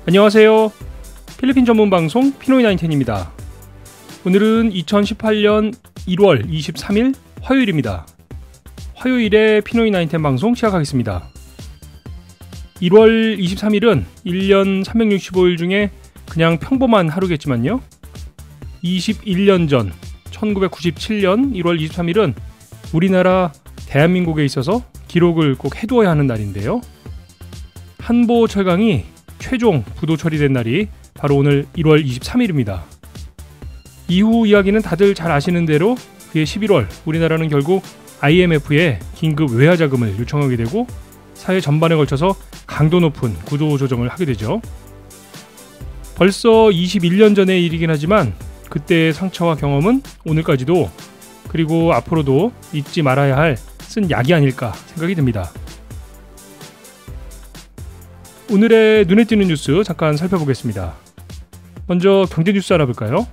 안녕하세요. 필리핀 전문 방송 피노이 나인텐입니다. 오늘은 2018년 1월 23일 화요일입니다. 화요일에 피노이 나인텐 방송 시작하겠습니다. 1월 23일은 1년 365일 중에 그냥 평범한 하루겠지만요. 21년 전 1997년 1월 23일은 우리나라 대한민국에 있어서 기록을 꼭 해두어야 하는 날인데요. 한보 철강이 최종 부도 처리된 날이 바로 오늘 1월 23일입니다. 이후 이야기는 다들 잘 아시는 대로 그해 11월 우리나라는 결국 IMF에 긴급 외화 자금을 요청하게 되고 사회 전반에 걸쳐서 강도 높은 구조 조정을 하게 되죠. 벌써 21년 전의 일이긴 하지만 그때의 상처와 경험은 오늘까지도 그리고 앞으로도 잊지 말아야 할 쓴 약이 아닐까 생각이 듭니다. 오늘의 눈에 띄는 뉴스 잠깐 살펴보겠습니다. 먼저 경제 뉴스 알아볼까요?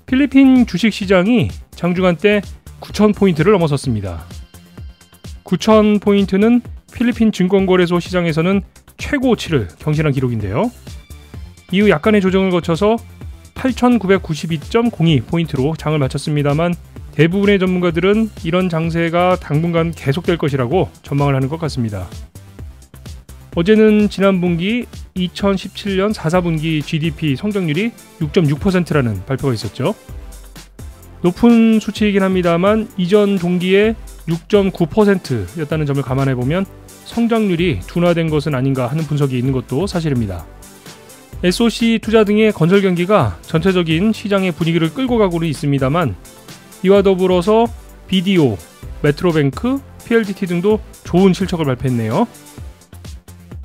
필리핀 주식시장이 장중한 때 9,000포인트를 넘어섰습니다. 9,000포인트는 필리핀 증권거래소 시장에서는 최고치를 경신한 기록인데요. 이후 약간의 조정을 거쳐서 8,992.02포인트로 장을 마쳤습니다만 대부분의 전문가들은 이런 장세가 당분간 계속될 것이라고 전망을 하는 것 같습니다. 어제는 지난 분기 2017년 4분기 GDP 성장률이 6.6%라는 발표가 있었죠. 높은 수치이긴 합니다만 이전 동기에 6.9%였다는 점을 감안해보면 성장률이 둔화된 것은 아닌가 하는 분석이 있는 것도 사실입니다. SOC 투자 등의 건설 경기가 전체적인 시장의 분위기를 끌고 가고는 있습니다만 이와 더불어서 BDO, 메트로뱅크, PLDT 등도 좋은 실적을 발표했네요.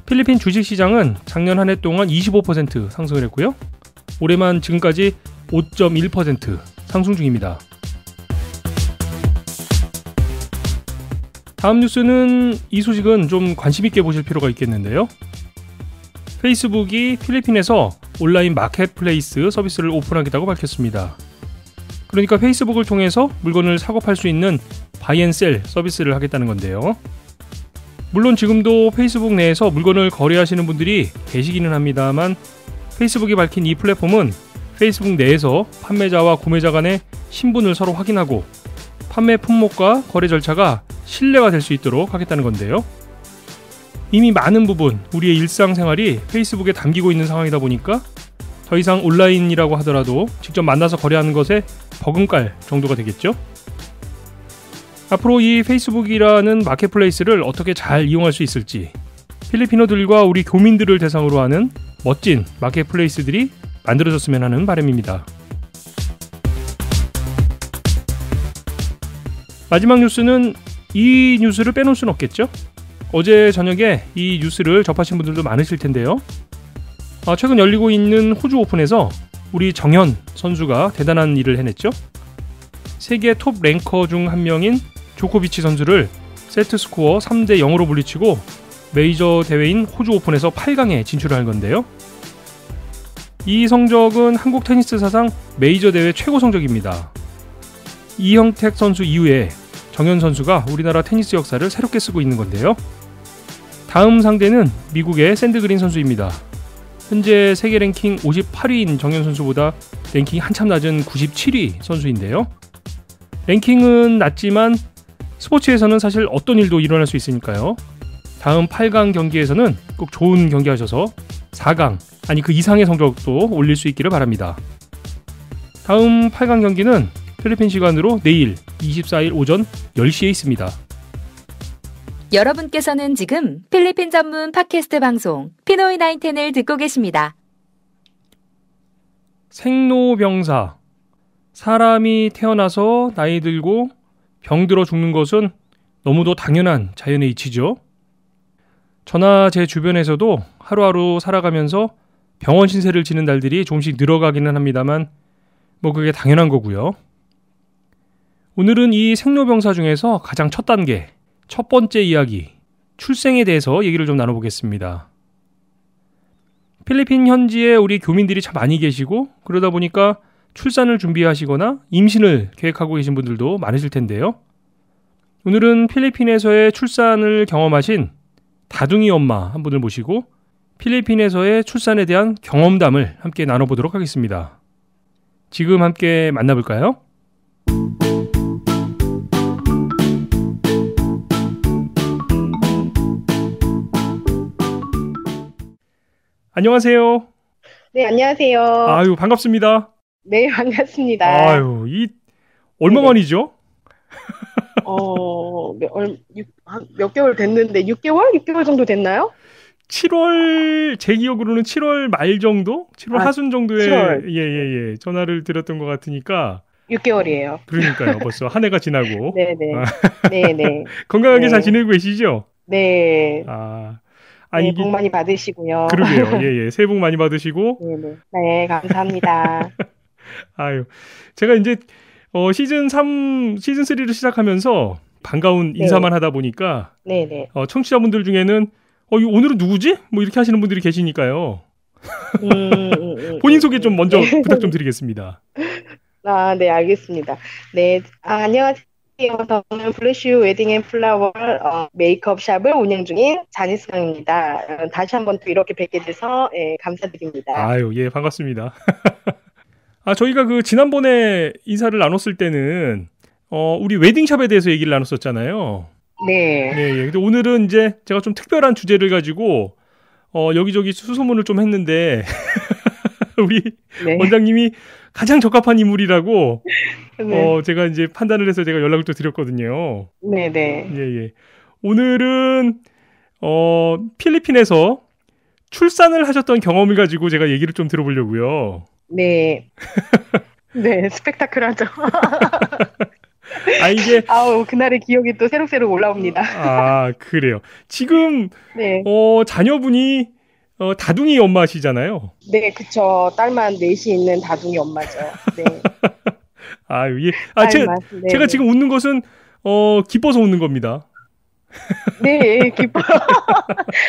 필리핀 주식시장은 작년 한 해 동안 25% 상승을 했고요. 올해만 지금까지 5.1% 상승 중입니다. 다음 뉴스는 이 소식은 좀 관심 있게 보실 필요가 있겠는데요. 페이스북이 필리핀에서 온라인 마켓플레이스 서비스를 오픈하겠다고 밝혔습니다. 그러니까 페이스북을 통해서 물건을 사고 팔 수 있는 바이앤셀 서비스를 하겠다는 건데요. 물론 지금도 페이스북 내에서 물건을 거래하시는 분들이 계시기는 합니다만 페이스북이 밝힌 이 플랫폼은 페이스북 내에서 판매자와 구매자 간의 신분을 서로 확인하고 판매 품목과 거래 절차가 신뢰가 될 수 있도록 하겠다는 건데요. 이미 많은 부분 우리의 일상생활이 페이스북에 담기고 있는 상황이다 보니까 더 이상 온라인이라고 하더라도 직접 만나서 거래하는 것에 버금갈 정도가 되겠죠. 앞으로 이 페이스북이라는 마켓플레이스를 어떻게 잘 이용할 수 있을지 필리핀어들과 우리 교민들을 대상으로 하는 멋진 마켓플레이스들이 만들어졌으면 하는 바람입니다. 마지막 뉴스는 이 뉴스를 빼놓을 수는 없겠죠. 어제 저녁에 이 뉴스를 접하신 분들도 많으실 텐데요. 최근 열리고 있는 호주 오픈에서 우리 정현 선수가 대단한 일을 해냈죠. 세계 톱 랭커 중 한 명인 조코비치 선수를 세트 스코어 3대 0으로 물리치고 메이저 대회인 호주 오픈에서 8강에 진출한 건데요. 이 성적은 한국 테니스 사상 메이저 대회 최고 성적입니다. 이형택 선수 이후에 정현 선수가 우리나라 테니스 역사를 새롭게 쓰고 있는 건데요. 다음 상대는 미국의 샌드그린 선수입니다. 현재 세계 랭킹 58위인 정현 선수보다 랭킹이 한참 낮은 97위 선수인데요. 랭킹은 낮지만 스포츠에서는 사실 어떤 일도 일어날 수 있으니까요. 다음 8강 경기에서는 꼭 좋은 경기 하셔서 4강, 아니 그 이상의 성적도 올릴 수 있기를 바랍니다. 다음 8강 경기는 필리핀 시간으로 내일 24일 오전 10시에 있습니다. 여러분께서는 지금 필리핀 전문 팟캐스트 방송 피노이 나인텐을 듣고 계십니다. 생로병사. 사람이 태어나서 나이 들고 병들어 죽는 것은 너무도 당연한 자연의 이치죠. 저나 제 주변에서도 하루하루 살아가면서 병원 신세를 지는 날들이 조금씩 늘어가기는 합니다만 그게 당연한 거고요. 오늘은 이 생로병사 중에서 가장 첫 단계, 첫 번째 이야기, 출생에 대해서 얘기를 좀 나눠보겠습니다. 필리핀 현지에 우리 교민들이 참 많이 계시고 그러다 보니까 출산을 준비하시거나 임신을 계획하고 계신 분들도 많으실 텐데요. 오늘은 필리핀에서의 출산을 경험하신 다둥이 엄마 한 분을 모시고 필리핀에서의 출산에 대한 경험담을 함께 나눠보도록 하겠습니다. 지금 함께 만나볼까요? 안녕하세요. 네, 안녕하세요. 아유, 반갑습니다. 네, 반갑습니다. 아유, 얼마 만이죠? 몇 개월 됐는데, 6개월? 6개월 정도 됐나요? 7월, 제 기억으로는 7월 말 정도? 7월 하순 정도에 7월. 전화를 드렸던 것 같으니까 6개월이에요. 그러니까요. 벌써 한 해가 지나고. 네네. 아, 네네. 건강하게 네. 잘 지내고 계시죠? 네. 네, 이게 복 많이 받으시고요. 그러게요. 예. 새해 복 많이 받으시고. 네네. 네, 감사합니다. 아유, 제가 이제 시즌 3를 시작하면서 반가운 인사만 하다 보니까 네네. 청취자분들 중에는 오늘은 누구지? 뭐 이렇게 하시는 분들이 계시니까요. 본인 소개 좀 먼저 부탁 좀 드리겠습니다. 네, 알겠습니다. 네, 안녕하세요. 저는 블루슈 웨딩 앤 플라워 메이크업 샵을 운영 중인 자니스 강입니다. 다시 한번 또 이렇게 뵙게 돼서 감사드립니다. 아유, 예, 반갑습니다. 저희가 지난번에 인사를 나눴을 때는 우리 웨딩샵에 대해서 얘기를 나눴었잖아요. 네. 예. 근데 오늘은 이제 제가 좀 특별한 주제를 가지고 여기저기 수소문을 좀 했는데 우리 네. 원장님이 가장 적합한 인물이라고 네. 제가 이제 판단을 해서 제가 연락을 또 드렸거든요. 네네. 예. 오늘은 필리핀에서 출산을 하셨던 경험을 가지고 제가 얘기를 좀 들어보려고요. 네. 네, 스펙타클하죠. 이게 그날의 기억이 또 새록새록 올라옵니다. 그래요. 지금 네. 자녀분이 다둥이 엄마시잖아요. 네, 그쵸. 딸만 넷이 있는 다둥이 엄마죠. 네. 제가 지금 웃는 것은 기뻐서 웃는 겁니다. 네, 기뻐.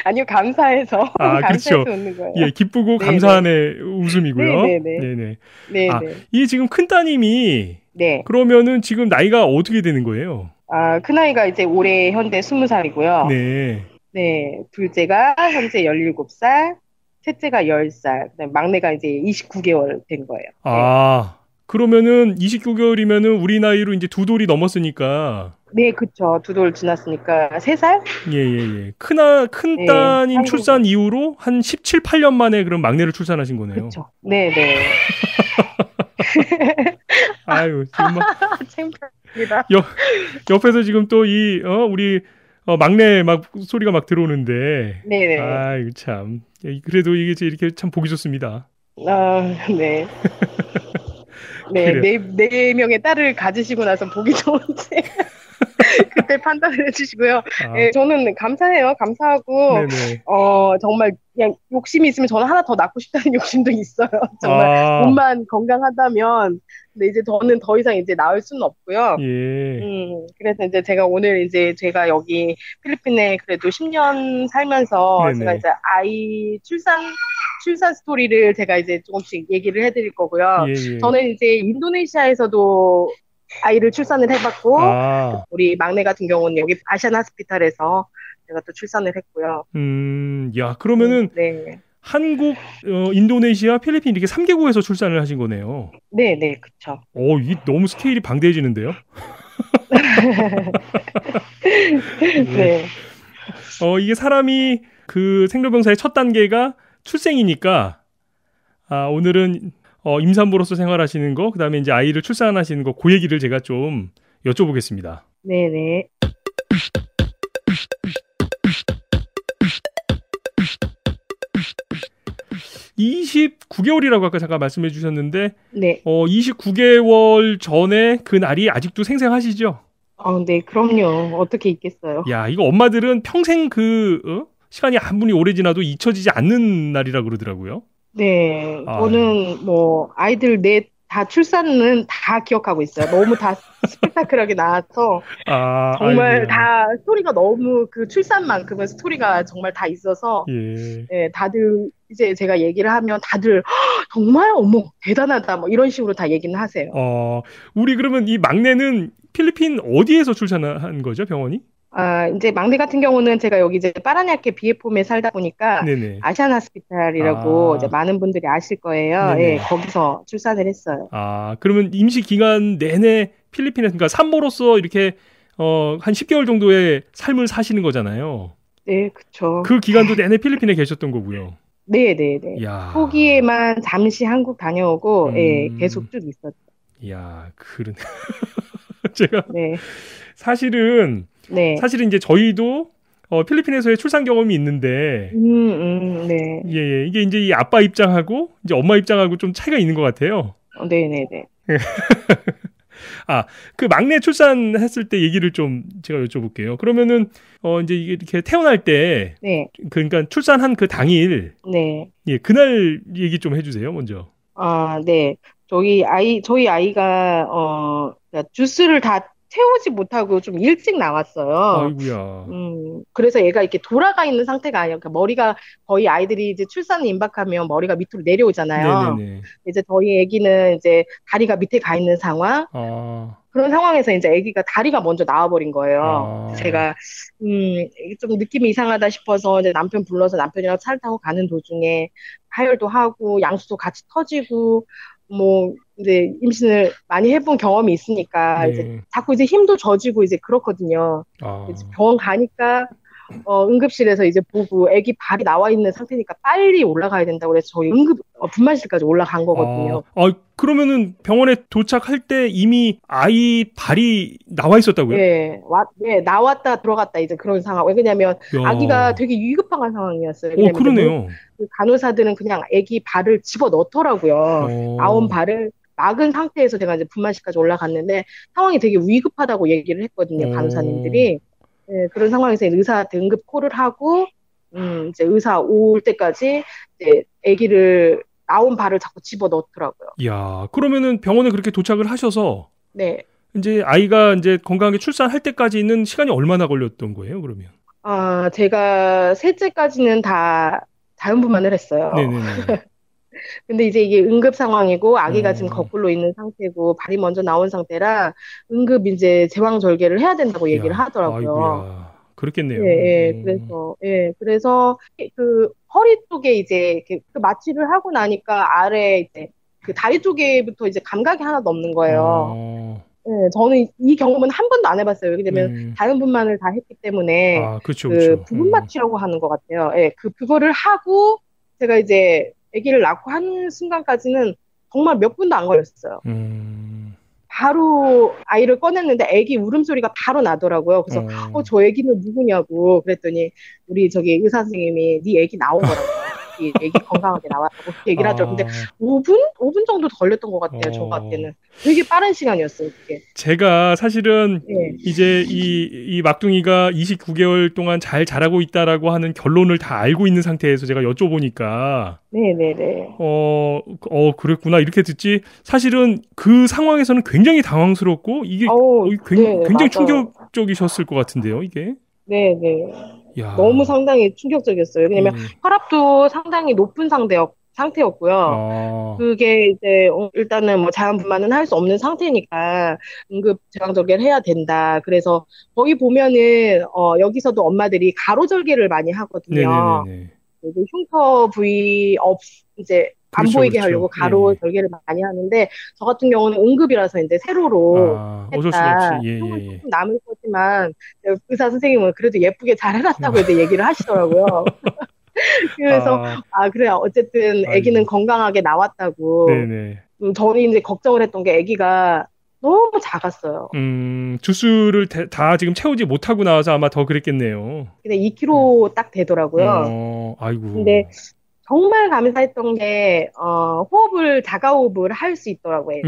아니요, 감사해서. 감사해서 그렇죠. 웃는 거예요. 예, 기쁘고 네네. 감사한 웃음이고요. 네네. 네네. 이게 지금 큰 따님이 네. 그러면은 지금 나이가 어떻게 되는 거예요? 큰아이가 이제 올해 현재 20살이고요. 네. 네, 둘째가 현재 17살, 셋째가 10살, 그다음에 막내가 이제 29개월 된 거예요. 그러면은 29개월이면은 우리 나이로 이제 두 돌이 넘었으니까. 네, 그쵸. 두 돌 지났으니까 3살? 예. 큰 따님 출산 이후로 한 17, 8년 만에 그럼 막내를 출산하신 거네요. 그쵸. 네네. 아유, 지금 창피합니다. 옆에서 지금 또 우리 막내 소리가 막 들어오는데. 네네. 아유, 참. 그래도 이게 이렇게 참 보기 좋습니다. 네. 네 명의 딸을 가지시고 나서 보기 좋은지 그때 판단을 해주시고요. 네, 저는 감사해요. 감사하고 정말 그냥 욕심이 있으면 저는 하나 더 낳고 싶다는 욕심도 있어요. 정말 몸만 건강하다면. 근데 이제 저는 더 이상 이제 낳을 수는 없고요. 예. 그래서 이제 제가 오늘 이제 제가 여기 필리핀에 그래도 10년 살면서 제가 이제 아이 출산 스토리를 제가 이제 조금씩 얘기를 해드릴 거고요. 예. 저는 이제 인도네시아에서도 아이를 출산을 해봤고, 우리 막내 같은 경우는 여기 아시안 하스피탈에서 제가 또 출산을 했고요. 그러면은 네. 한국, 인도네시아, 필리핀 이렇게 3개국에서 출산을 하신 거네요. 네, 그쵸. 이게 너무 스케일이 방대해지는데요? 네. 이게 사람이 생로병사의 첫 단계가 출생이니까, 오늘은 임산부로서 생활하시는 거, 그 다음에 이제 아이를 출산하시는 거, 그 얘기를 제가 좀 여쭤보겠습니다. 네네. 29개월이라고 아까 잠깐 말씀해 주셨는데, 네. 29개월 전에 그 날이 아직도 생생하시죠? 네, 그럼요. 어떻게 있겠어요. 야, 이거 엄마들은 평생 시간이 아무리 오래 지나도 잊혀지지 않는 날이라 그러더라고요. 네, 저는 아이들 다 출산은 다 기억하고 있어요. 너무 다 스펙타클하게 나와서 정말 다 스토리가 너무 출산만큼은 스토리가 정말 다 있어서 네, 다들 이제 제가 얘기를 하면 다들 정말 어머 대단하다 이런 식으로 다 얘기는 하세요. 우리 그러면 이 막내는 필리핀 어디에서 출산한 거죠, 병원이? 이제 막내 같은 경우는 제가 여기 이제 파라냐케 비에폼에 살다 보니까 네네. 아시안 하스피탈이라고 이제 많은 분들이 아실 거예요. 네네. 예, 거기서 출산을 했어요. 그러면 임시 기간 내내 필리핀에서, 그러니까 산모로서 이렇게 한 10개월 정도의 삶을 사시는 거잖아요. 네, 그쵸. 그 기간도 내내 필리핀에 계셨던 거고요. 네네네. 초기에만 잠시 한국 다녀오고, 예, 계속 쭉 있었죠. 이야, 그러네. 제가 네. 사실은 이제 저희도 필리핀에서의 출산 경험이 있는데, 네. 예, 이게 이제 이 아빠 입장하고 이제 엄마 입장하고 좀 차이가 있는 것 같아요. 네네네. 그 막내 출산했을 때 얘기를 좀 제가 여쭤볼게요. 그러면은 이제 이게 이렇게 태어날 때, 네. 그러니까 출산한 그 당일, 네. 예, 그날 얘기 좀 해주세요, 먼저. 네. 저희 아이가 그러니까 주스를 다 채우지 못하고 좀 일찍 나왔어요. 아이고야. 그래서 얘가 이렇게 돌아가 있는 상태가 아니에요. 그러니까 머리가 거의 아이들이 이제 출산을 임박하면 머리가 밑으로 내려오잖아요. 네네네. 이제 저희 아기는 이제 다리가 밑에 가 있는 상황. 그런 상황에서 이제 아기가 다리가 먼저 나와버린 거예요. 제가 좀 느낌이 이상하다 싶어서 이제 남편 불러서 남편이랑 차를 타고 가는 도중에 하혈도 하고 양수도 같이 터지고 뭐 이제 임신을 많이 해본 경험이 있으니까 이제 자꾸 이제 힘도 져지고 이제 그렇거든요. 이제 병원 가니까 응급실에서 이제 보고 아기 발이 나와 있는 상태니까 빨리 올라가야 된다고 그래서 저희 분만실까지 올라간 거거든요. 그러면은 병원에 도착할 때 이미 아이 발이 나와 있었다고요? 네, 나왔다 들어갔다 이제 그런 상황. 왜냐면 아기가 되게 위급한 상황이었어요. 그러네요. 그 간호사들은 그냥 아기 발을 집어 넣더라고요. 나온 발을 막은 상태에서 제가 이제 분만실까지 올라갔는데 상황이 되게 위급하다고 얘기를 했거든요. 간호사님들이. 네, 그런 상황에서 의사한테 응급 콜을 하고, 이제 의사 올 때까지 이제 아기를 나온 발을 자꾸 집어 넣더라고요. 이야, 그러면은 병원에 그렇게 도착을 하셔서, 네. 이제 아이가 이제 건강하게 출산할 때까지는 시간이 얼마나 걸렸던 거예요, 그러면? 제가 셋째까지는 다 자연분만을 했어요. 네네네. 근데 이제 이게 응급 상황이고 아기가 지금 거꾸로 있는 상태고 발이 먼저 나온 상태라 응급 이제 제왕절개를 해야 된다고 얘기를 하더라고요. 아이고야. 그렇겠네요. 그래서 그 허리 쪽에 이제 그 마취를 하고 나니까 아래 이제 그 다리 쪽에부터 이제 감각이 하나도 없는 거예요. 저는 이 경험은 한 번도 안 해봤어요. 왜냐면 자연분만을 다 했기 때문에 그쵸. 부분 마취라고 하는 것 같아요. 그거를 하고 제가 이제 아기를 낳고 한 순간까지는 정말 몇 분도 안 걸렸어요. 바로 아이를 꺼냈는데 아기 울음소리가 바로 나더라고요. 그래서 저 아기는 누구냐고 그랬더니 우리 저기 의사 선생님이 네 아기 나온 거라고. 애기 건강하게 나왔다고 얘기를 하죠. 근데 5분 정도 더 걸렸던 것 같아요. 저한테는 되게 빠른 시간이었어요. 그게. 제가 사실은 이제 이 막둥이가 29개월 동안 잘 자라고 있다라고 하는 결론을 다 알고 있는 상태에서 제가 여쭤보니까 네네네. 그랬구나 이렇게 듣지. 사실은 그 상황에서는 굉장히 당황스럽고 이게 굉장히 충격적이셨을 것 같은데요. 이게. 네네. 야. 너무 상당히 충격적이었어요. 왜냐면 혈압도 상당히 높은 상태였고요. 그게 이제 일단은 뭐 자연분만은 할 수 없는 상태니까 응급 제왕절개를 해야 된다. 그래서 거기 보면은 여기서도 엄마들이 가로절개를 많이 하거든요. 흉터 부위 이제 안 보이게 하려고 가로 절개를 많이 하는데 저 같은 경우는 응급이라서 이제 세로로 했다. 조금 남을 거지만 의사 선생님은 그래도 예쁘게 잘 해놨다고 이제 얘기를 하시더라고요. 그래서 그래 어쨌든 아기는 건강하게 나왔다고. 저는 이제 걱정을 했던 게 아기가 너무 작았어요. 주스를 다 지금 채우지 못하고 나와서 아마 더 그랬겠네요. 근데 2kg 딱 되더라고요. 아이고. 근데 정말 감사했던 게 자가호흡을 할 수 있더라고요.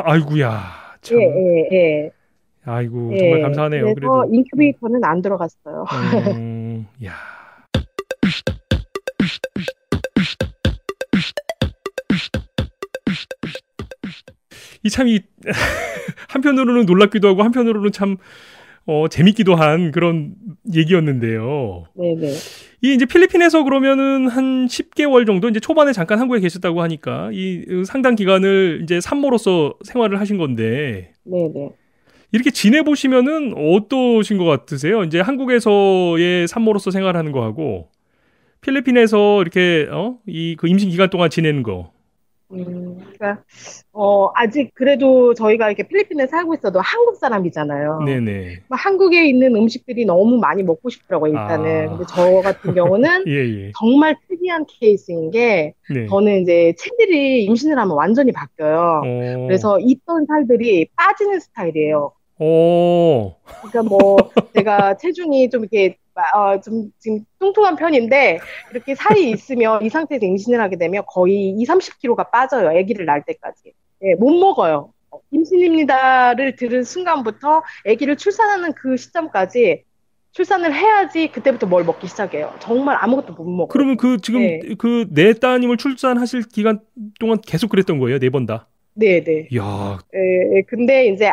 아이고야. 참. 예. 아이고 정말 감사하네요. 그래서 그래도 인큐베이터는 안 들어갔어요. 야. 한편으로는 놀랍기도 하고 한편으로는 참 재밌기도 한 그런 얘기였는데요. 네네. 이 이제 필리핀에서 그러면은 한 10개월 정도 이제 초반에 잠깐 한국에 계셨다고 하니까 이 상당 기간을 이제 산모로서 생활을 하신 건데. 네네. 이렇게 지내보시면은 어떠신 것 같으세요? 이제 한국에서의 산모로서 생활하는 거하고 필리핀에서 이렇게 그 임신 기간 동안 지내는 거. 그러니까 아직 그래도 저희가 이렇게 필리핀에 살고 있어도 한국 사람이잖아요. 네네. 한국에 있는 음식들이 너무 많이 먹고 싶더라고요, 일단은. 근데 저 같은 경우는 예, 예. 정말 특이한 케이스인 게 네. 저는 이제 체질이 임신을 하면 완전히 바뀌어요. 그래서 있던 살들이 빠지는 스타일이에요. 그러니까 뭐 제가 체중이 좀 이렇게 좀 지금 뚱뚱한 편인데 이렇게 살이 있으면 이 상태에서 임신을 하게 되면 거의 2, 30kg가 빠져요. 아기를 낳을 때까지. 예, 못 먹어요. 임신입니다를 들은 순간부터 아기를 출산하는 그 시점까지 출산을 해야지 그때부터 뭘 먹기 시작해요. 정말 아무것도 못 먹어요. 그러면 지금 그 네 따님을 출산하실 기간 동안 계속 그랬던 거예요? 4번 다? 네네. 이야. 근데 이제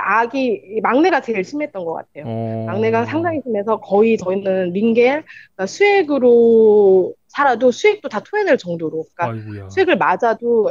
막내가 제일 심했던 것 같아요. 막내가 상당히 심해서 거의 저희는 링겔, 그러니까 수액으로 살아도 수액도 다 토해낼 정도로, 그러니까 아이고야. 수액을 맞아도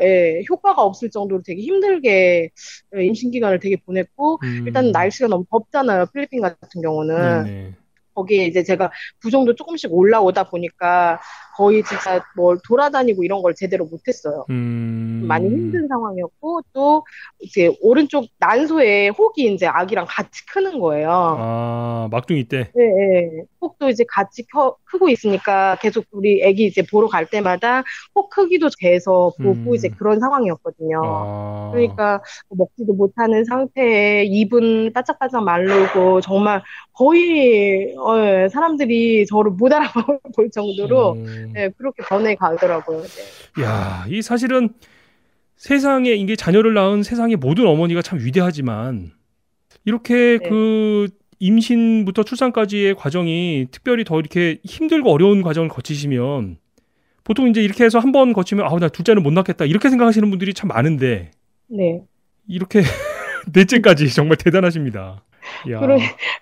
효과가 없을 정도로 되게 힘들게 임신 기간을 되게 보냈고, 일단 날씨가 너무 덥잖아요. 필리핀 같은 경우는. 네네. 거기에 이제 제가 부종도 조금씩 올라오다 보니까 거의 진짜 뭘 돌아다니고 이런 걸 제대로 못했어요. 많이 힘든 상황이었고, 또 이제 오른쪽 난소에 혹이 이제 아기랑 같이 크는 거예요. 아, 막둥이 때? 네, 네. 혹도 이제 같이 크고 있으니까 계속 우리 아기 이제 보러 갈 때마다 혹 크기도 재서 보고 이제 그런 상황이었거든요. 그러니까 먹지도 못하는 상태에 입은 바짝바짝 마르고 정말 거의 사람들이 저를 못 알아볼 정도로 그렇게 변해 가더라고요. 네. 야, 이 사실은 세상에 이게 자녀를 낳은 세상의 모든 어머니가 참 위대하지만 이렇게 그 임신부터 출산까지의 과정이 특별히 더 이렇게 힘들고 어려운 과정을 거치시면 보통 이제 이렇게 해서 한 번 거치면 나 둘째는 못 낳겠다 이렇게 생각하시는 분들이 참 많은데 이렇게 넷째까지 정말 대단하십니다. 야.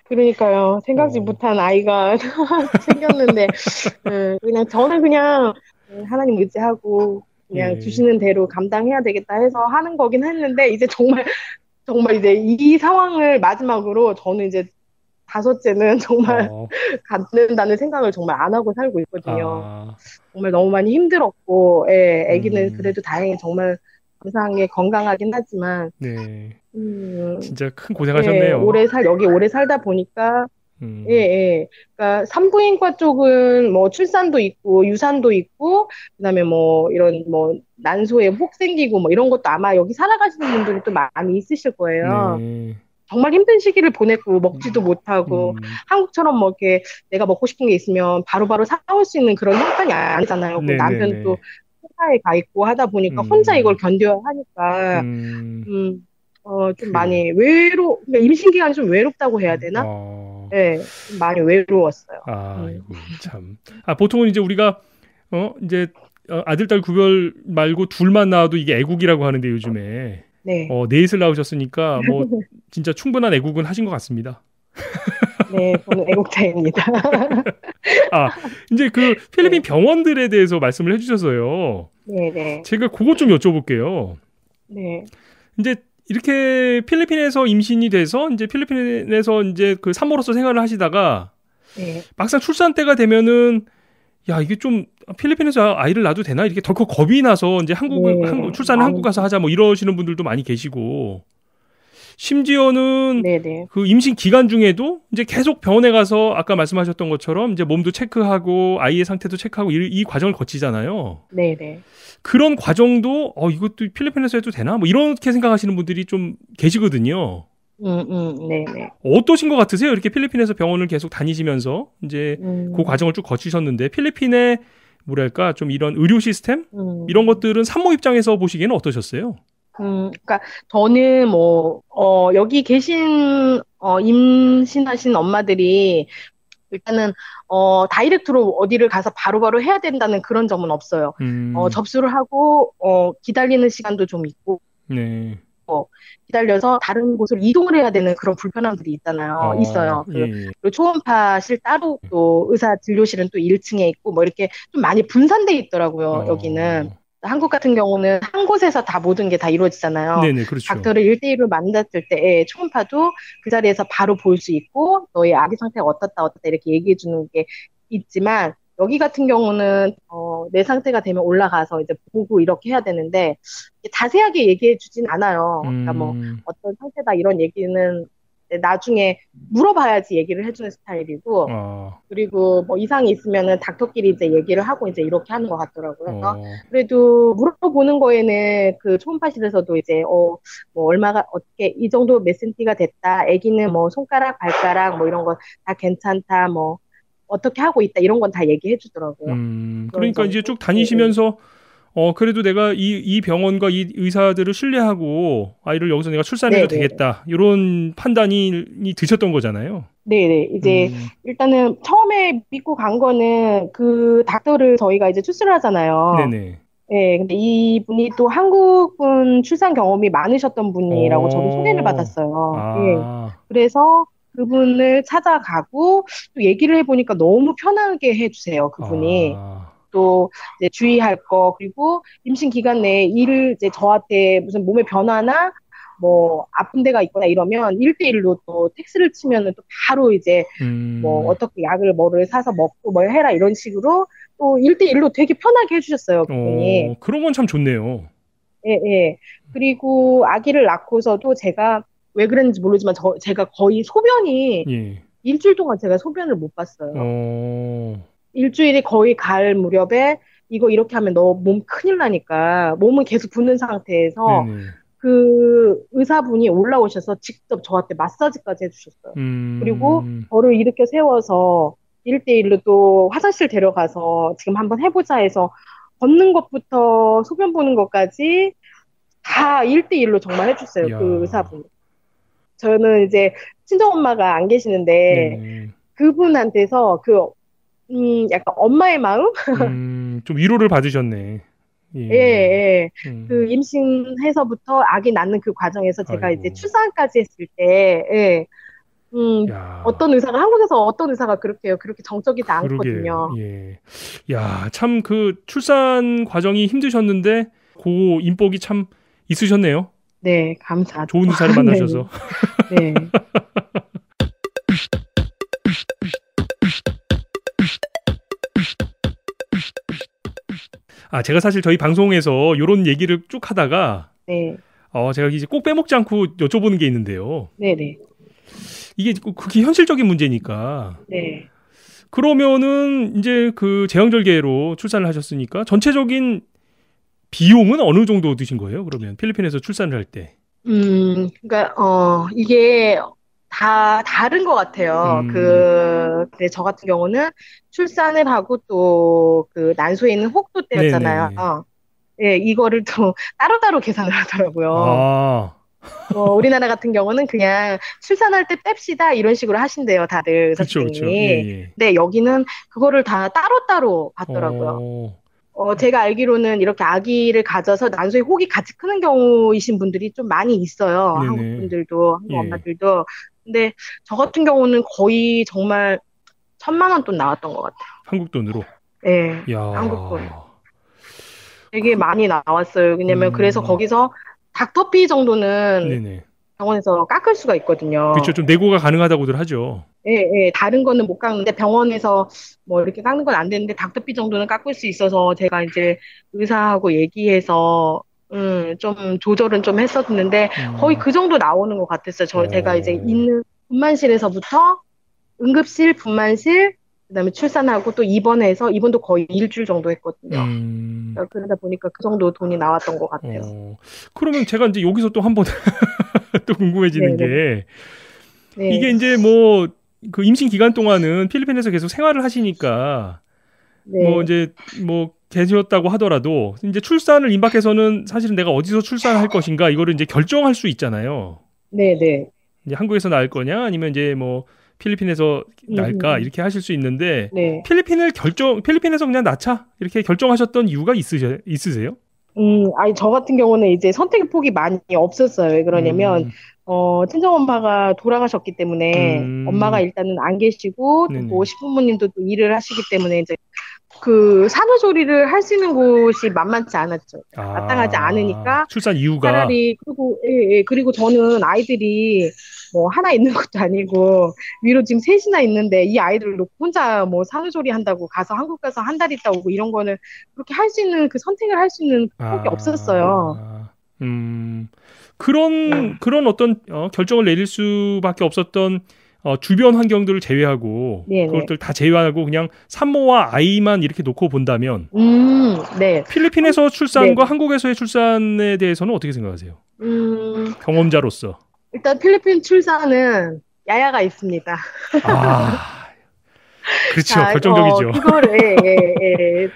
그러니까요. 생각지 못한 아이가 생겼는데 저는 그냥 하나님 의지하고 그냥 주시는 대로 감당해야 되겠다 해서 하는 거긴 했는데 이제 정말 이제 이 상황을 마지막으로 저는 이제 5째는 정말 갖는다는 생각을 정말 안 하고 살고 있거든요. 정말 너무 많이 힘들었고, 아기는 그래도 다행히 정말 감사하게 건강하긴 하지만, 진짜 큰 고생하셨네요. 여기 오래 살다 보니까, 그러니까 산부인과 쪽은 뭐 출산도 있고 유산도 있고 그다음에 뭐 이런 뭐 난소에 혹 생기고 뭐 이런 것도 아마 여기 살아가시는 분들이 또 많이 있으실 거예요. 정말 힘든 시기를 보냈고 먹지도 못하고 한국처럼 뭐 이렇게 내가 먹고 싶은 게 있으면 바로바로 사올 수 있는 그런 형편이 아니잖아요. 남편도 회사에 가 있고 하다 보니까 혼자 이걸 견뎌야 하니까 좀 많이 그러니까 임신 기간이 좀 외롭다고 해야 되나? 좀 많이 외로웠어요. 아이고 참. 보통은 이제 우리가 이제 아들 딸 구별 말고 둘만 낳아도 이게 애국이라고 하는데 요즘에 넷을 낳으셨으니까 뭐 진짜 충분한 애국은 하신 것 같습니다. 네, 저는 애국자입니다. 이제 그 필리핀 병원들에 대해서 말씀을 해주셔서요. 네. 제가 그것 좀 여쭤볼게요. 네. 이제 이렇게 필리핀에서 임신이 돼서 이제 필리핀에서 이제 그 산모로서 생활을 하시다가 막상 출산 때가 되면은 이게 좀 필리핀에서 아이를 낳아도 되나 이렇게 덜컥 겁이 나서 이제 출산을 한국 가서 하자 뭐 이러시는 분들도 많이 계시고 심지어는 그 임신 기간 중에도 이제 계속 병원에 가서 아까 말씀하셨던 것처럼 이제 몸도 체크하고 아이의 상태도 체크하고 이 과정을 거치잖아요. 네네. 그런 과정도 이것도 필리핀에서 해도 되나 뭐 이렇게 생각하시는 분들이 좀 계시거든요. 네네. 어떠신 것 같으세요? 이렇게 필리핀에서 병원을 계속 다니시면서 이제 그 과정을 쭉 거치셨는데 필리핀의 뭐랄까 좀 이런 의료 시스템 이런 것들은 산모 입장에서 보시기에는 어떠셨어요? 그러니까 저는 뭐 여기 계신 임신하신 엄마들이 일단은 다이렉트로 어디를 가서 바로바로 해야 된다는 그런 점은 없어요. 접수를 하고 기다리는 시간도 좀 있고 기다려서 다른 곳으로 이동을 해야 되는 그런 불편함들이 있어요. 그리고 초음파실 따로 또 의사 진료실은 또 1층에 있고 뭐 이렇게 좀 많이 분산돼 있더라고요. 여기는. 한국 같은 경우는 한 곳에서 다 모든 게 다 이루어지잖아요. 네네, 그렇죠. 닥터를 1대1로 만났을 때 초음파도 그 자리에서 바로 볼 수 있고 너의 아기 상태가 어떻다 이렇게 얘기해 주는 게 있지만 여기 같은 경우는 내 상태가 되면 올라가서 이제 보고 이렇게 해야 되는데 자세하게 얘기해 주진 않아요. 그러니까 뭐 어떤 상태다 이런 얘기는 나중에 물어봐야지 얘기를 해주는 스타일이고 그리고 뭐 이상이 있으면은 닥터끼리 이제 얘기를 하고 이제 이렇게 하는 것 같더라고요. 그래도 물어보는 거에는 그 초음파실에서도 이제 뭐 얼마가 어떻게 이 정도 몇 센티가 됐다. 아기는 뭐 손가락, 발가락 뭐 이런 거 다 괜찮다. 뭐 어떻게 하고 있다 이런 건 다 얘기해 주더라고요. 그러니까 이제 쭉 다니시면서 그래도 내가 이 병원과 이 의사들을 신뢰하고 아이를 여기서 내가 출산해도 되겠다 이런 판단이 드셨던 거잖아요. 네네. 이제 일단은 처음에 믿고 간 거는 그 닥터를 저희가 이제 추스를 하잖아요. 네네. 네, 근데 이분이 또 한국분 출산 경험이 많으셨던 분이라고 저도 소개를 받았어요. 네. 그래서 그분을 찾아가고 또 얘기를 해보니까 너무 편하게 해주세요, 그분이. 또 이제 주의할 거 그리고 임신 기간 내에 일을 이제 저한테 무슨 몸의 변화나 뭐 아픈 데가 있거나 이러면 1대1로 또 텍스를 치면은 또 바로 이제 뭐 어떻게 약을 뭐를 사서 먹고 뭘 해라 이런 식으로 또 1대1로 되게 편하게 해주셨어요, 그분이. 그런 건 참 좋네요. 예, 예. 그리고 아기를 낳고서도 제가 왜 그랬는지 모르지만 제가 거의 소변이 일주일 동안 제가 소변을 못 봤어요. 일주일이 거의 갈 무렵에 이거 이렇게 하면 너 몸 큰일 나니까 몸은 계속 붓는 상태에서 그 의사분이 올라오셔서 직접 저한테 마사지까지 해주셨어요. 그리고 저를 일으켜 세워서 1대1로 또 화장실 데려가서 지금 한번 해보자 해서 걷는 것부터 소변 보는 것까지 다 1대1로 정말 해줬어요. 그 의사분. 저는 이제 친정엄마가 안 계시는데 그분한테서 약간 엄마의 마음? 좀 위로를 받으셨네. 예. 그 임신해서부터 아기 낳는 그 과정에서 제가 이제 출산까지 했을 때, 어떤 의사가, 한국에서 어떤 의사가 그렇게 정적이지 않거든요. 예. 야, 참 그 출산 과정이 힘드셨는데, 그 인복이 참 있으셨네요. 네, 감사합니다. 좋은 의사를 만나셔서. 네. 제가 사실 저희 방송에서 이런 얘기를 쭉 하다가 제가 이제 꼭 빼먹지 않고 여쭤보는 게 있는데요. 네네. 이게 극히 현실적인 문제니까. 네. 그러면은 이제 그 제왕절개로 출산을 하셨으니까 전체적인 비용은 어느 정도 드신 거예요? 그러면 필리핀에서 출산을 할 때. 그러니까 이게 다 다른 것 같아요. 근데 저 같은 경우는 출산을 하고 또 그 난소에 있는 혹도 때였잖아요. 예, 이거를 또 따로따로 계산을 하더라고요. 우리나라 같은 경우는 그냥 출산할 때 뺍시다 이런 식으로 하신대요, 다들 선생님이. 근데 여기는 그거를 다 따로따로 받더라고요. 제가 알기로는 이렇게 아기를 가져서 난소에 혹이 같이 크는 경우이신 분들이 좀 많이 있어요. 한국 분들도, 한국 엄마들도. 근데 저 같은 경우는 거의 정말 1,000만 원 돈 나왔던 것 같아요. 한국 돈으로? 네, 한국 돈. 되게 많이 나왔어요. 왜냐면 그래서 거기서 닥터피 정도는 병원에서 깎을 수가 있거든요. 그렇죠. 좀 내고가 가능하다고들 하죠. 예. 다른 거는 못 깎는데 병원에서 뭐 이렇게 깎는 건 안 되는데 닥터피 정도는 깎을 수 있어서 제가 이제 의사하고 얘기해서 좀 조절은 좀 했었는데 거의 그 정도 나오는 것 같았어요. 제가 이제 있는 분만실에서부터 응급실, 분만실, 그다음에 출산하고 또 입원도 거의 일주일 정도 했거든요. 그러다 보니까 그 정도 돈이 나왔던 것 같아요. 그러면 제가 이제 여기서 또 한번 또 궁금해지는 게 이게 이제 뭐 그 임신 기간 동안은 필리핀에서 계속 생활을 하시니까 뭐 이제 뭐 계셨다고 하더라도 이제 출산을 임박해서는 사실은 내가 어디서 출산할 것인가 이거를 이제 결정할 수 있잖아요. 네네. 이제 한국에서 낳을 거냐 아니면 이제 뭐 필리핀에서 낳을까 이렇게 하실 수 있는데 필리핀에서 그냥 낳자 이렇게 결정하셨던 이유가 있으세요? 아니 저 같은 경우는 이제 선택의 폭이 많이 없었어요. 왜 그러냐면 친정엄마가 돌아가셨기 때문에 엄마가 일단은 안 계시고 또 식부모님도 또 일을 하시기 때문에 이제 그 산후조리를 할 수 있는 곳이 만만치 않았죠. 마땅하지 않으니까 출산 이유가 차라리 그리고 저는 아이들이 뭐 하나 있는 것도 아니고 위로 지금 셋이나 있는데 이 아이들을 놓고 혼자 뭐 산후조리 한다고 가서 한국 가서 한 달 있다 오고 이런 거는 그렇게 할 수 있는 그 선택을 할 수 있는 폭이 없었어요. 그런 어떤 결정을 내릴 수밖에 없었던 주변 환경들을 제외하고 네네. 그것들 다 제외하고 그냥 산모와 아이만 이렇게 놓고 본다면 네. 필리핀에서 출산과 네. 한국에서의 출산에 대해서는 어떻게 생각하세요? 경험자로서. 일단 필리핀 출산은 야야가 있습니다. 그렇죠. 자, 결정적이죠. 그거를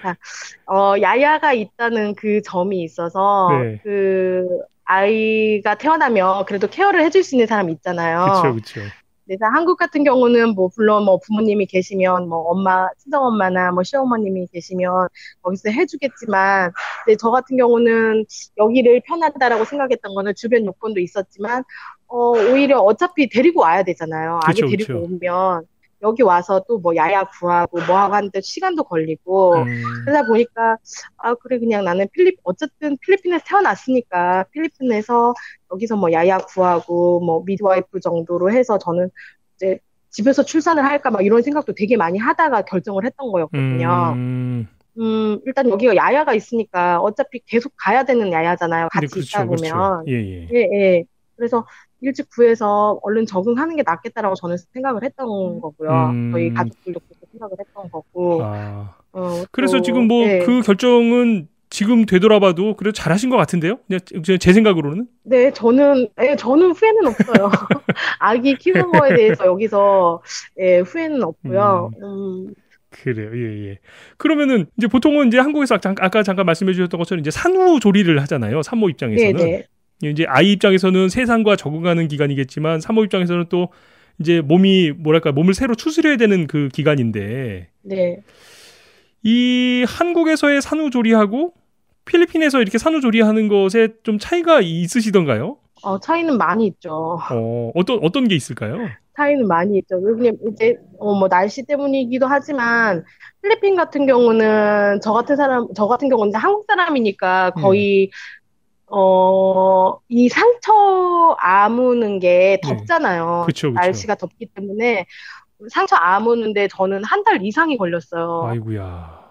야야가 있다는 그 점이 있어서 네. 그 아이가 태어나면 그래도 케어를 해줄 수 있는 사람이 있잖아요. 그렇죠. 그래서 한국 같은 경우는 뭐 물론 뭐 부모님이 계시면 뭐 엄마 친정엄마나 뭐 시어머님이 계시면 거기서 해주겠지만 근데 저 같은 경우는 여기를 편하다라고 생각했던 거는 주변 요건도 있었지만 오히려 어차피 데리고 와야 되잖아요. 아기 데리고 오면 여기 와서 또 뭐 야야 구하고 뭐 하고 하는데 시간도 걸리고 그러다 보니까 그래 그냥 나는 어쨌든 필리핀에서 태어났으니까 필리핀에서 여기서 뭐 야야 구하고 뭐 미드와이프 정도로 해서 저는 이제 집에서 출산을 할까 막 이런 생각도 되게 많이 하다가 결정을 했던 거였거든요. 일단 여기가 야야가 있으니까 어차피 계속 가야 되는 야야잖아요. 같이 그렇죠, 있다 보면. 그렇죠. 예. 그래서 일찍 구해서 얼른 적응하는 게 낫겠다라고 저는 생각을 했던 거고요. 저희 가족들도 그렇게 생각을 했던 거고. 그래서 지금 뭐 그 결정은 지금 되돌아봐도 그래도 잘하신 것 같은데요? 그냥 제 생각으로는? 네, 저는 후회는 없어요. 아기 키우는 거에 대해서 여기서 후회는 없고요. 그래요, 예. 그러면은 이제 보통은 이제 한국에서 아까 잠깐 말씀해 주셨던 것처럼 이제 산후조리를 하잖아요. 산모 입장에서는. 네네. 이제 아이 입장에서는 세상과 적응하는 기간이겠지만 산모 입장에서는 또 이제 몸을 새로 추스려야 되는 그 기간인데. 네. 이 한국에서의 산후조리하고 필리핀에서 이렇게 산후조리하는 것에 좀 차이가 있으시던가요? 차이는 많이 있죠. 어떤 게 있을까요? 차이는 많이 있죠. 그냥 이제 뭐 날씨 때문이기도 하지만 필리핀 같은 경우는 저 같은 경우는 한국 사람이니까 거의 이 상처 아무는 게 덥잖아요. 그쵸. 날씨가 덥기 때문에 상처 아무는데 저는 한 달 이상이 걸렸어요. 아이고야.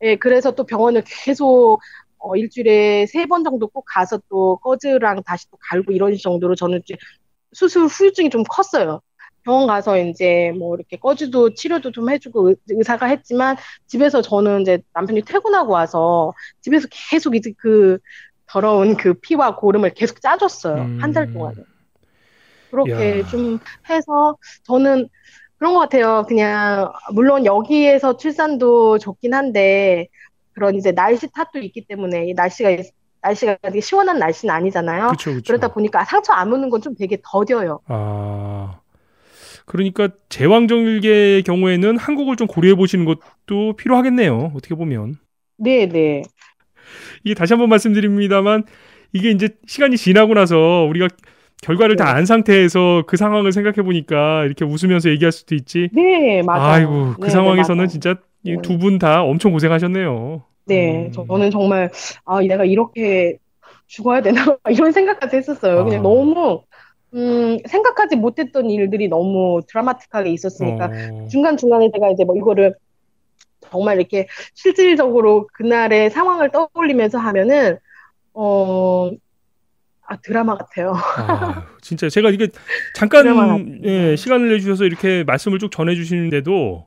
네, 그래서 또 병원을 계속 일주일에 3번 정도 꼭 가서 또 꺼즈랑 다시 또 갈고 이런 정도로 저는 이제 수술 후유증이 좀 컸어요. 병원 가서 이제 뭐 이렇게 꺼즈도 치료도 좀 해주고 의사가 했지만 집에서 저는 이제 남편이 퇴근하고 와서 집에서 계속 이제 그 더러운 그 피와 고름을 계속 짜줬어요. 한 달 동안에. 그렇게 좀 해서 저는 그런 것 같아요. 그냥 물론 여기에서 출산도 좋긴 한데 그런 이제 날씨 탓도 있기 때문에 이 날씨가 되게 시원한 날씨는 아니잖아요. 그쵸. 그러다 보니까 상처 아무는 건 좀 되게 더뎌요. 그러니까 제왕절개의 경우에는 한국을 좀 고려해 보시는 것도 필요하겠네요. 어떻게 보면. 네. 이게 다시 한번 말씀드립니다만 이게 이제 시간이 지나고 나서 우리가 결과를 다 안 상태에서 그 상황을 생각해 보니까 이렇게 웃으면서 얘기할 수도 있지. 네, 맞아요. 아이고, 그 상황에서는 맞아요. 진짜 두 분 다 엄청 고생하셨네요. 네, 저는 정말 내가 이렇게 죽어야 되나 이런 생각까지 했었어요. 그냥 너무 생각하지 못했던 일들이 너무 드라마틱하게 있었으니까 중간중간에 제가 이제 뭐 이거를 정말 이렇게 실질적으로 그날의 상황을 떠올리면서 하면은 드라마 같아요. 진짜 제가 이게 잠깐 시간을 내주셔서 이렇게 말씀을 쭉 전해주시는데도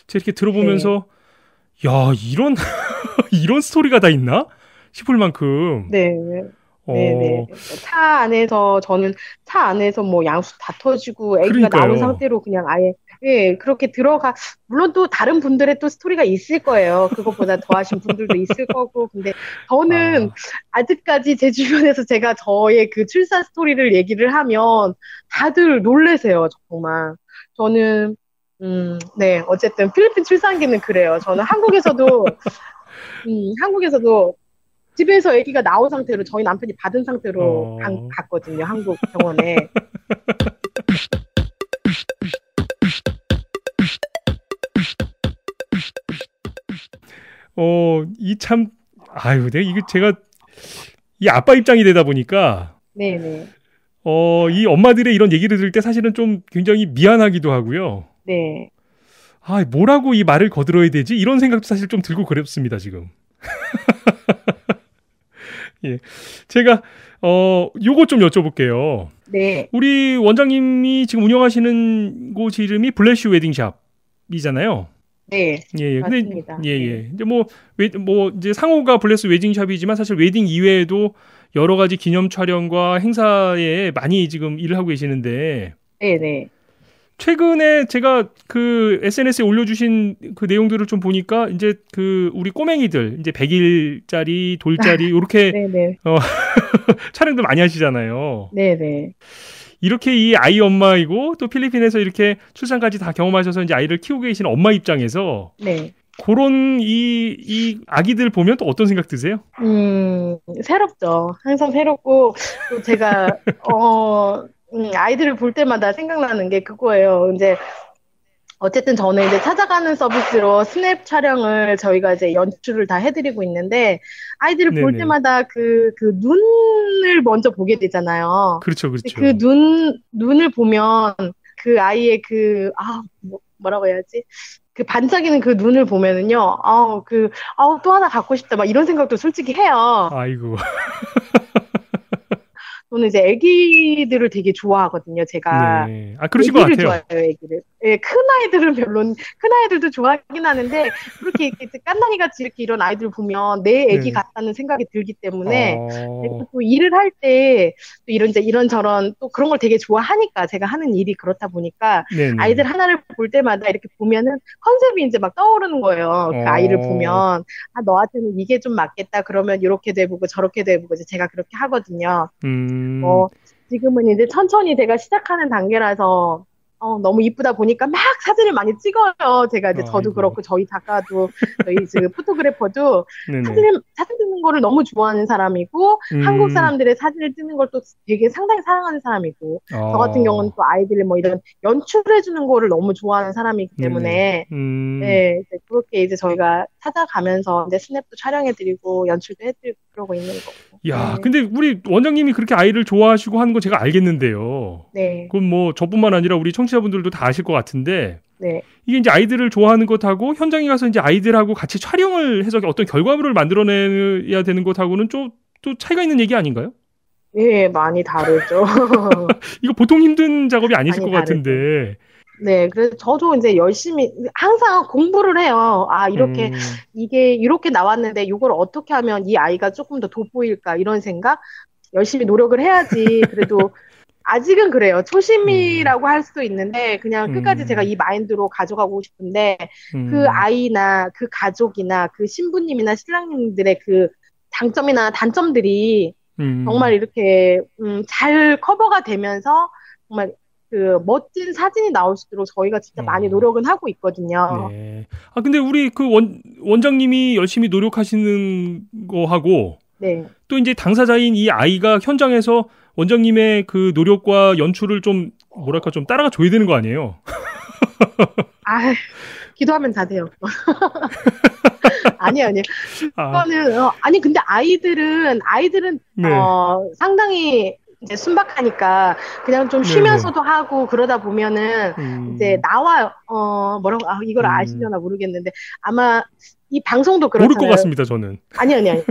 제가 이렇게 들어보면서 야 이런 스토리가 다 있나 싶을 만큼. 네네. 저는 차 안에서 뭐 양수 다 터지고 아기가 그러니까요. 나온 상태로 그냥 아예 그렇게 물론 또 다른 분들의 또 스토리가 있을 거예요. 그것보다 더하신 분들도 있을 거고. 근데 저는 아직까지 제 주변에서 제가 저의 그 출산 스토리를 얘기를 하면 다들 놀라세요. 정말. 저는 네, 어쨌든 필리핀 출산기는 그래요. 저는 한국에서도 집에서 아기가 나온 상태로 저희 남편이 받은 상태로 갔거든요. 한국 병원에. 이 참, 아유, 제가 이 아빠 입장이 되다 보니까 네네. 이 엄마들의 이런 얘기를 들을 때 사실은 좀 굉장히 미안하기도 하고요. 네. 아, 뭐라고 이 말을 거들어야 되지? 이런 생각도 사실 좀 들고 그랬습니다, 지금. 예. 제가, 요거 좀 여쭤볼게요. 네. 우리 원장님이 지금 운영하시는 곳 이름이 블래쉬 웨딩샵이잖아요. 네. 예, 예. 맞습니다. 근데, 예, 예. 이제 이제 상호가 블래스 웨딩샵이지만 사실 웨딩 이외에도 여러 가지 기념 촬영과 행사에 많이 지금 일을 하고 계시는데. 네네. 최근에 제가 그 SNS에 올려주신 그 내용들을 좀 보니까 이제 그 우리 꼬맹이들 이제 100일짜리 돌짜리 이렇게 촬영도 많이 하시잖아요. 네네. 이렇게 이 아이 엄마이고 또 필리핀에서 이렇게 출산까지 다 경험하셔서 이제 아이를 키우고 계시는 엄마 입장에서 네. 그런 이 아기들 보면 또 어떤 생각 드세요? 새롭죠. 항상 새롭고 또 제가 아이들을 볼 때마다 생각나는 게 그거예요. 이제 어쨌든 저는 이제 찾아가는 서비스로 스냅 촬영을 저희가 이제 연출을 다 해드리고 있는데 아이들을 네네. 볼 때마다 그 눈을 먼저 보게 되잖아요. 그렇죠, 그렇죠. 그 눈을 보면 그 아이의 뭐라고 해야지? 그 반짝이는 그 눈을 보면은요, 또 하나 갖고 싶다, 막 이런 생각도 솔직히 해요. 아이고. 저는 이제 애기들을 되게 좋아하거든요, 제가. 네. 그러실 것 같아요. 좋아해요, 애기를. 예, 큰 아이들은 큰 아이들도 좋아하긴 하는데, 그렇게 깐난이 같이 이렇게 이런 아이들 보면 내 애기 같다는 생각이 들기 때문에, 또 일을 할 때, 또 이런저런 또 그런 걸 되게 좋아하니까, 제가 하는 일이 그렇다 보니까, 네네. 아이들 하나를 볼 때마다 이렇게 보면은 컨셉이 이제 막 떠오르는 거예요. 그 아이를 보면. 너한테는 이게 좀 맞겠다. 그러면 이렇게도 해보고 저렇게도 해보고, 이제 제가 그렇게 하거든요. 지금은 이제 천천히 제가 시작하는 단계라서 너무 이쁘다 보니까 막 사진을 많이 찍어요. 제가 이제 저도 그렇고 저희 작가도 저희 그 포토그래퍼도 사진 찍는 거를 너무 좋아하는 사람이고 한국 사람들의 사진을 찍는 걸 또 되게 상당히 사랑하는 사람이고 저 같은 경우는 또 아이들 뭐 이런 연출해 주는 거를 너무 좋아하는 사람이기 때문에 네, 이제 그렇게 이제 저희가 찾아가면서 이제 스냅도 촬영해드리고 연출도 해드리고 그러고 있는 거고. 야, 근데 우리 원장님이 그렇게 아이를 좋아하시고 하는 거 제가 알겠는데요. 네. 그럼 뭐 저뿐만 아니라 우리 청취자분들도 다 아실 것 같은데. 네. 이게 이제 아이들을 좋아하는 것하고 현장에 가서 이제 아이들하고 같이 촬영을 해서 어떤 결과물을 만들어내야 되는 것하고는 좀 또 차이가 있는 얘기 아닌가요? 네, 많이 다르죠. 이거 보통 힘든 작업이 아니실 것 다르죠. 같은데. 네, 그래서 저도 이제 열심히 항상 공부를 해요. 이게 이렇게 나왔는데 이걸 어떻게 하면 이 아이가 조금 더 돋보일까 이런 생각? 열심히 노력을 해야지. 그래도 아직은 그래요. 초심이라고 할 수도 있는데 그냥 끝까지 제가 이 마인드로 가져가고 싶은데 그 아이나 그 가족이나 그 신부님이나 신랑님들의 그 장점이나 단점들이 정말 이렇게 잘 커버가 되면서 정말 그 멋진 사진이 나올 수 있도록 저희가 진짜 많이 노력은 하고 있거든요. 네. 근데 우리 그 원장님이 열심히 노력하시는 거하고 네. 또 이제 당사자인 이 아이가 현장에서 원장님의 그 노력과 연출을 좀 뭐랄까 좀 따라가 줘야 되는 거 아니에요? 기도하면 다 돼요. 아니요. 그거는 근데 아이들은 네. 상당히 이제 순박하니까 그냥 좀 쉬면서도 하고 그러다 보면은 이제 나와요. 이걸 아시려나 모르겠는데 아마 이 방송도 그렇잖아요. 모를 것 같습니다, 저는. 아니요.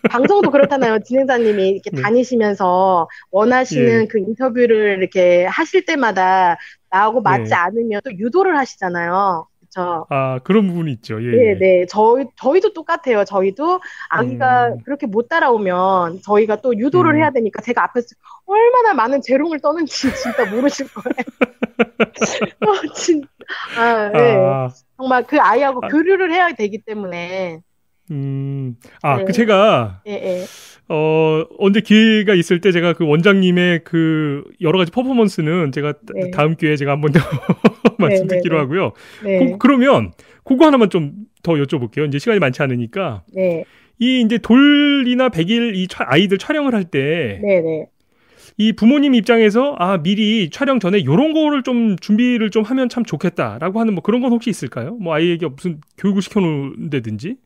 방송도 그렇잖아요. 진행자님이 이렇게 다니시면서 원하시는 그 인터뷰를 이렇게 하실 때마다 나하고 맞지 않으면 또 유도를 하시잖아요. 그렇죠. 그런 부분이 있죠. 예. 네. 저희도 똑같아요. 저희도 아기가 그렇게 못 따라오면 저희가 또 유도를 해야 되니까 제가 앞에서 얼마나 많은 재롱을 떠는지 진짜 모르실 거예요. 진짜. 네. 정말 그 아이하고 교류를 해야 되기 때문에. 제가 언제 기회가 있을 때 제가 그 원장님의 그 여러 가지 퍼포먼스는 제가 다음 기회에 제가 한번 더 말씀 듣기로 하고요. 그러면 그거 하나만 좀 더 여쭤볼게요. 이제 시간이 많지 않으니까. 네. 이 이제 돌이나 100일 이 아이들 촬영을 할 때 이 부모님 입장에서 미리 촬영 전에 요런 거를 좀 준비를 좀 하면 참 좋겠다라고 하는 뭐 그런 건 혹시 있을까요? 뭐 아이에게 무슨 교육을 시켜놓는다든지?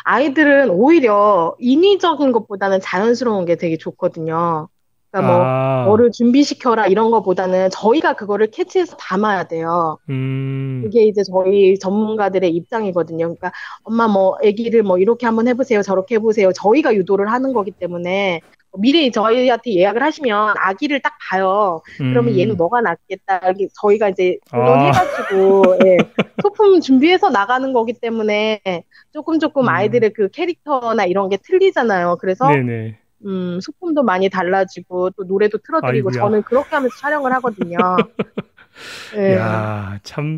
아이들은 오히려 인위적인 것보다는 자연스러운 게 되게 좋거든요. 그러니까 뭐, 뭐를 준비시켜라 이런 것보다는 저희가 그거를 캐치해서 담아야 돼요. 그게 이제 저희 전문가들의 입장이거든요. 그러니까 엄마 뭐 아기를 뭐 이렇게 한번 해보세요. 저렇게 해보세요. 저희가 유도를 하는 거기 때문에 미리 저희한테 예약을 하시면 아기를 딱 봐요. 그러면 얘는 뭐가 낫겠다. 저희가 이제 조정해가지고 예, 소품 준비해서 나가는 거기 때문에 조금 아이들의 그 캐릭터나 이런 게 틀리잖아요. 그래서 네네. 소품도 많이 달라지고 또 노래도 틀어드리고 아이고야. 저는 그렇게 하면서 촬영을 하거든요. 네. 야, 참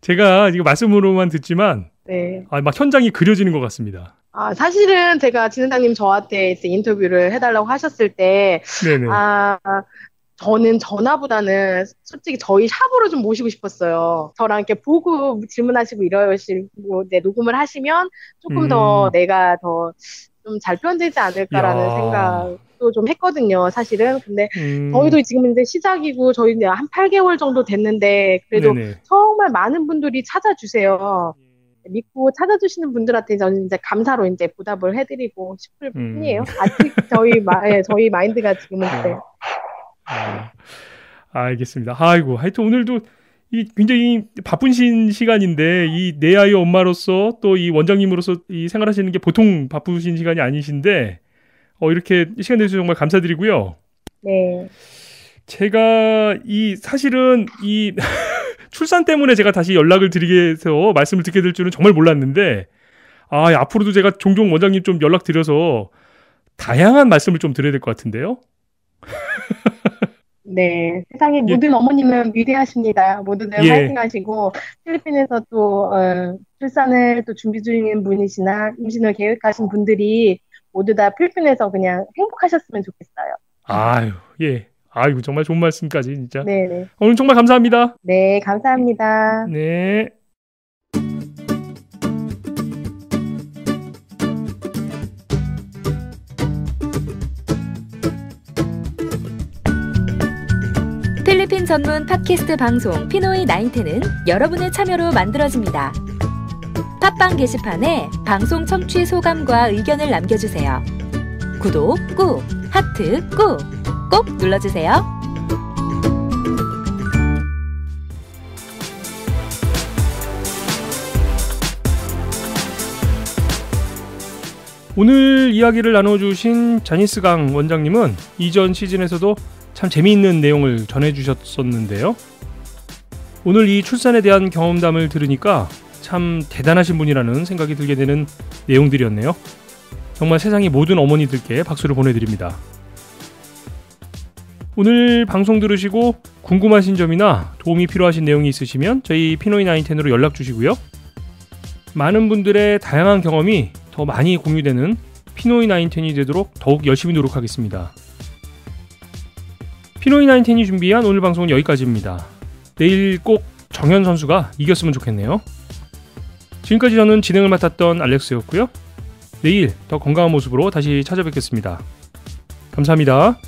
제가 이거 말씀으로만 듣지만 네. 막 현장이 그려지는 것 같습니다. 사실은 제가 진은당님 저한테 이제 인터뷰를 해달라고 하셨을 때, 네네. 저는 전화보다는 솔직히 저희 샵으로 좀 모시고 싶었어요. 저랑 이렇게 보고 질문하시고 이러시고, 네, 녹음을 하시면 조금 더 내가 더 좀 잘 표현되지 않을까라는 생각도 좀 했거든요, 사실은. 근데 저희도 지금 이제 시작이고, 저희 이제 한 8개월 정도 됐는데, 그래도 네네. 정말 많은 분들이 찾아주세요. 믿고 찾아주시는 분들한테 저는 이제 감사로 이제 보답을 해드리고 싶을 뿐이에요. 아직 저희 마인드가 지금은 그래요. 알겠습니다. 아이고, 하여튼 오늘도 굉장히 바쁘신 시간인데 이 내 아이 엄마로서 또 이 원장님으로서 이 생활하시는 게 보통 바쁘신 시간이 아니신데 이렇게 시간 내주셔서 정말 감사드리고요. 네. 제가 사실은 출산 때문에 제가 다시 연락을 드리게 해서 말씀을 듣게 될 줄은 정말 몰랐는데 앞으로도 제가 종종 원장님 좀 연락드려서 다양한 말씀을 좀 드려야 될 것 같은데요. 네, 세상의 모든 어머님은 위대하십니다. 모두들 화이팅 하시고 필리핀에서 또 출산을 또 준비 중인 분이시나 임신을 계획하신 분들이 모두 다 필리핀에서 그냥 행복하셨으면 좋겠어요. 아유, 예. 아이고, 정말 좋은 말씀까지 진짜. 네네. 오늘 정말 감사합니다. 네, 감사합니다. 네. 필리핀 전문 팟캐스트 방송 피노이 910은 여러분의 참여로 만들어집니다. 팟빵 게시판에 방송 청취 소감과 의견을 남겨주세요. 구독 꾹, 하트 꾹, 꼭 눌러주세요. 오늘 이야기를 나눠주신 자니스 강 원장님은 이전 시즌에서도 참 재미있는 내용을 전해주셨었는데요. 오늘 이 출산에 대한 경험담을 들으니까 참 대단하신 분이라는 생각이 들게 되는 내용들이었네요. 정말 세상의 모든 어머니들께 박수를 보내드립니다. 오늘 방송 들으시고 궁금하신 점이나 도움이 필요하신 내용이 있으시면 저희 피노이 910으로 연락 주시고요. 많은 분들의 다양한 경험이 더 많이 공유되는 피노이 910이 되도록 더욱 열심히 노력하겠습니다. 피노이 910이 준비한 오늘 방송은 여기까지입니다. 내일 꼭 정현 선수가 이겼으면 좋겠네요. 지금까지 저는 진행을 맡았던 알렉스였고요. 내일 더 건강한 모습으로 다시 찾아뵙겠습니다. 감사합니다.